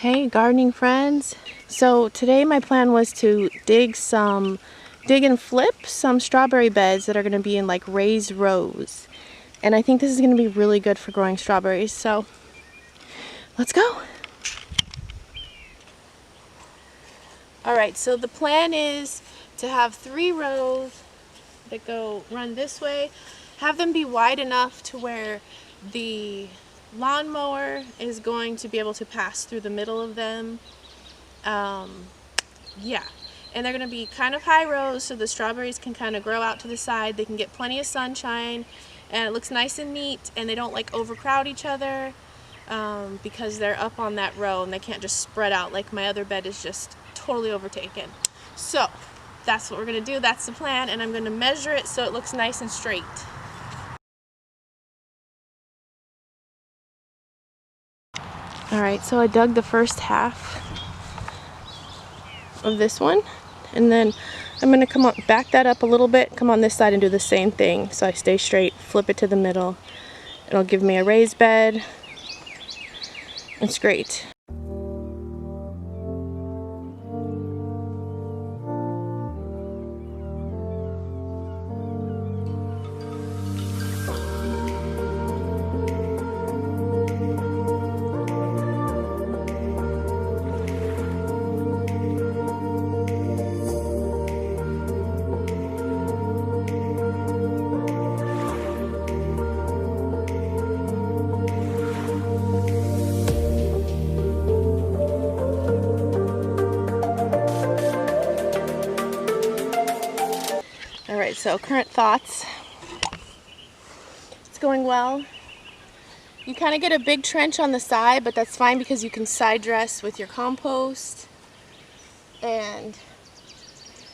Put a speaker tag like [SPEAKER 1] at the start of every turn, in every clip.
[SPEAKER 1] Hey gardening friends. So today my plan was to dig and flip some strawberry beds that are going to be in like raised rows. And I think this is going to be really good for growing strawberries. So let's go. Alright, so the plan is to have 3 rows that run this way. Have them be wide enough to where the lawnmower is going to be able to pass through the middle of them. Yeah, and they're going to be kind of high rows so the strawberries can kind of grow out to the side. They can get plenty of sunshine and it looks nice and neat, and they don't like overcrowd each other because they're up on that row and they can't just spread out like my other bed is just totally overtaken. So that's what we're going to do. That's the plan, and I'm going to measure it so it looks nice and straight. Alright, so I dug the first half of this one, and then I'm going to back that up a little bit, come on this side and do the same thing so I stay straight, flip it to the middle. It'll give me a raised bed. It's great. Alright, so current thoughts. It's going well. You kind of get a big trench on the side, but that's fine because you can side dress with your compost. And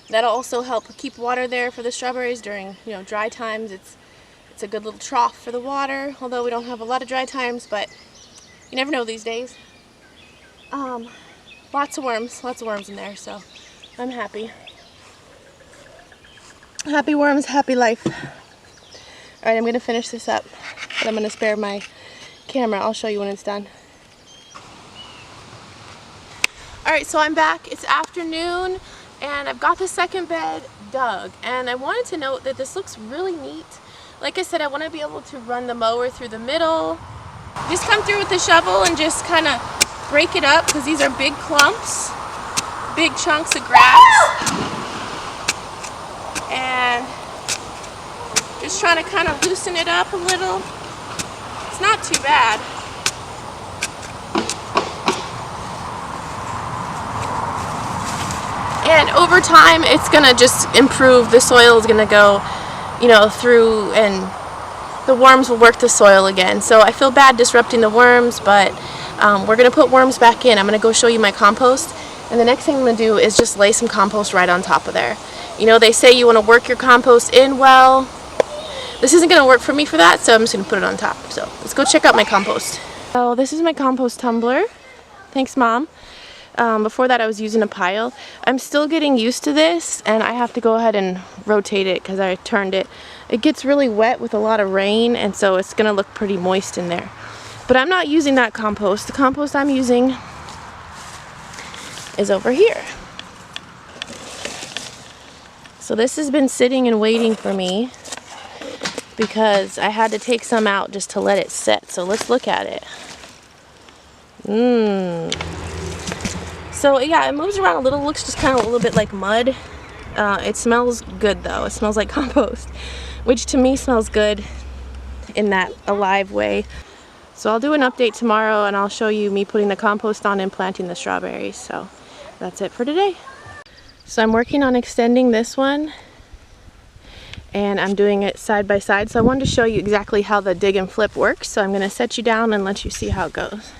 [SPEAKER 1] that'll also help keep water there for the strawberries during, dry times. It's a good little trough for the water, although we don't have a lot of dry times, but you never know these days. Lots of worms in there, so I'm happy. Happy worms, happy life. Alright, I'm going to finish this up, but I'm going to spare my camera. I'll show you when it's done. Alright, so I'm back. It's afternoon, and I've got the second bed dug. And I wanted to note that this looks really neat. Like I said, I want to be able to run the mower through the middle. Just come through with the shovel and just kind of break it up, because these are big clumps, big chunks of grass. And just trying to kind of loosen it up a little. It's not too bad. And over time it's gonna just improve. The soil is gonna go, through, and the worms will work the soil again. So I feel bad disrupting the worms, but we're gonna put worms back in. I'm gonna go show you my compost, and the next thing I'm gonna do is just lay some compost right on top of there. They say you want to work your compost in well. This isn't going to work for me for that, so I'm just going to put it on top. So let's go check out my compost. So this is my compost tumbler. Thanks, Mom. Before that I was using a pile. I'm still getting used to this, and I have to go ahead and rotate it because I turned it. It gets really wet with a lot of rain, and so it's going to look pretty moist in there. But I'm not using that compost. The compost I'm using is over here. So this has been sitting and waiting for me because I had to take some out just to let it set. So let's look at it. So yeah, it moves around a little. Looks just kind of a little bit like mud. It smells good though. It smells like compost, which to me smells good in that alive way. So I'll do an update tomorrow, and I'll show you me putting the compost on and planting the strawberries. So that's it for today. So I'm working on extending this one, and I'm doing it side by side. So I wanted to show you exactly how the dig and flip works. So I'm going to set you down and let you see how it goes.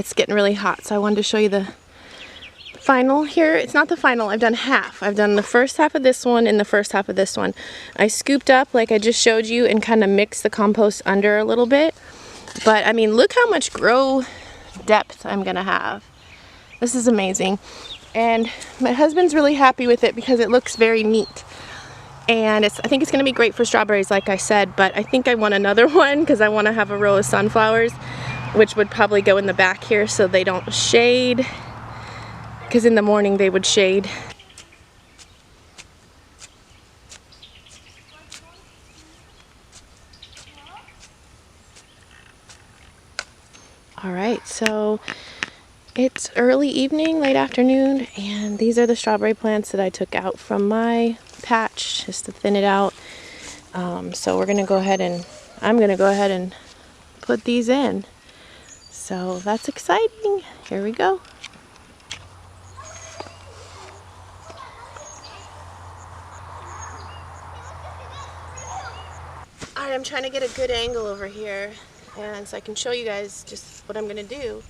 [SPEAKER 1] it's getting really hot, so I wanted to show you the final here. It's not the final, I've done half. I've done the first half of this one and the first half of this one. I scooped up like I just showed you and kind of mixed the compost under a little bit. But I mean, look how much grow depth I'm gonna have. This is amazing. And my husband's really happy with it because it looks very neat. And I think it's gonna be great for strawberries, like I said, but I think I want another one because I want to have a row of sunflowers, which would probably go in the back here so they don't shade, because in the morning they would shade. Alright, so it's early evening, late afternoon, and these are the strawberry plants that I took out from my patch just to thin it out. So we're gonna go ahead and I'm gonna go ahead and put these in. So that's exciting. Here we go. Alright, I'm trying to get a good angle over here, and so I can show you guys just what I'm gonna do.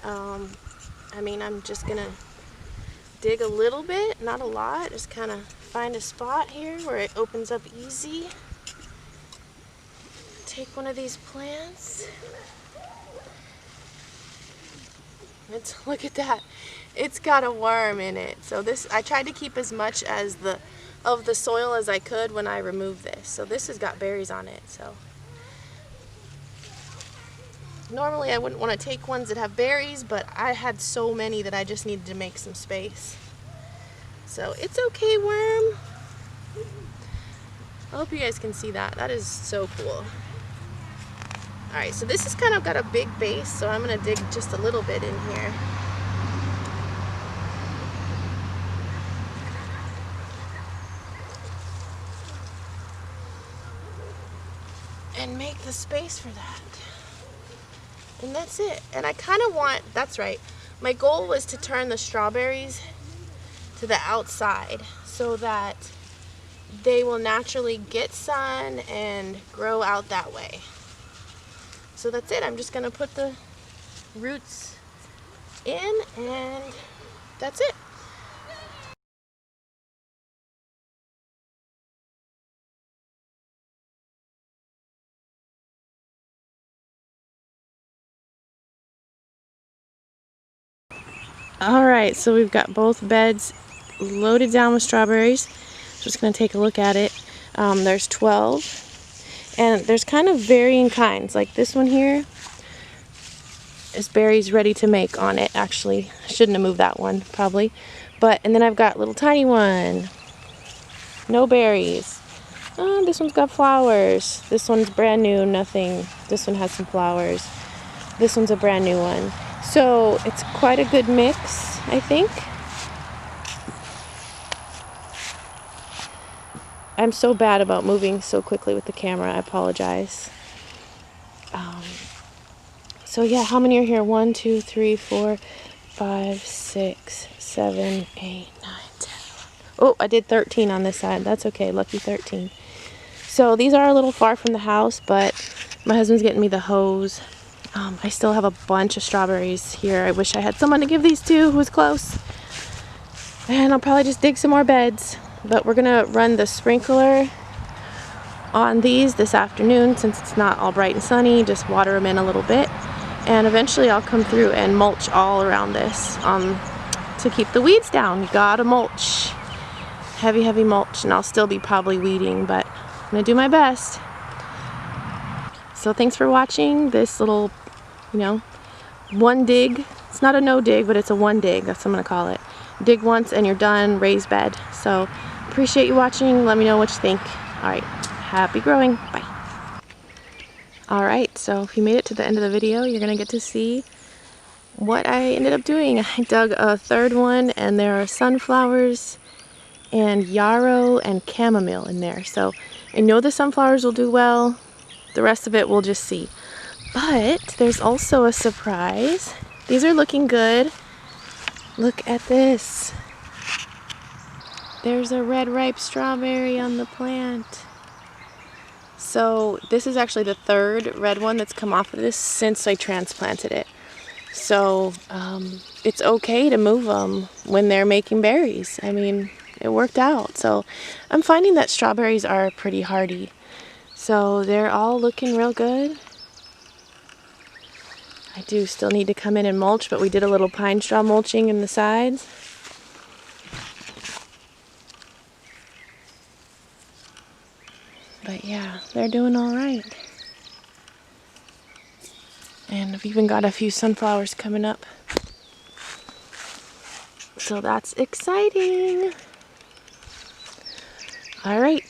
[SPEAKER 1] I mean, I'm just gonna dig a little bit, not a lot, just kind of find a spot here where it opens up easy. Take one of these plants. Look at that. It's got a worm in it. So this, I tried to keep as much as of the soil as I could when I removed this. So this has got berries on it. So normally I wouldn't want to take ones that have berries, but I had so many that I just needed to make some space. So it's okay, worm. I hope you guys can see that. That is so cool. Alright, so this has kind of got a big base, so I'm going to dig just a little bit in here. And make the space for that. And that's it. And I kind of want, that's right, my goal was to turn the strawberries to the outside so that they will naturally get sun and grow out that way. So that's it. I'm just going to put the roots in, and that's it. Alright, so we've got both beds loaded down with strawberries. Just going to take a look at it. There's 12. And there's kind of varying kinds. Like this one here is berries ready to make on it. Actually, I shouldn't have moved that one, probably. And then I've got little tiny one. No berries. Oh, this one's got flowers. This one's brand new, nothing. This one has some flowers. This one's a brand new one. So it's quite a good mix, I think. I'm so bad about moving so quickly with the camera. I apologize. So yeah, how many are here? 1, 2, 3, 4, 5, 6, 7, 8, 9, 10. Oh, I did 13 on this side. That's okay. Lucky 13. So these are a little far from the house, but my husband's getting me the hose. I still have a bunch of strawberries here. I wish I had someone to give these to who was close. And I'll probably just dig some more beds. But we're gonna run the sprinkler on these this afternoon since it's not all bright and sunny. Just water them in a little bit, and eventually I'll come through and mulch all around this to keep the weeds down. You gotta mulch, heavy mulch, and I'll still be probably weeding, but I'm gonna do my best. So thanks for watching this little, one dig. It's not a no dig, but it's a one dig. That's what I'm gonna call it. Dig once and you're done, raised bed. So appreciate you watching. Let me know what you think. Alright, happy growing. Bye. Alright, so if you made it to the end of the video, you're going to get to see what I ended up doing. I dug a third one, and there are sunflowers and yarrow and chamomile in there. So I know the sunflowers will do well. The rest of it we'll just see. But there's also a surprise. These are looking good. Look at this. There's a red ripe strawberry on the plant. So this is actually the third red one that's come off of this since I transplanted it. So it's okay to move them when they're making berries. I mean, it worked out. So I'm finding that strawberries are pretty hardy. So they're all looking real good. I do still need to come in and mulch, but we did a little pine straw mulching in the sides. But yeah, they're doing all right. And I've even got a few sunflowers coming up. So that's exciting. All right.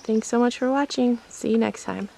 [SPEAKER 1] Thanks so much for watching. See you next time.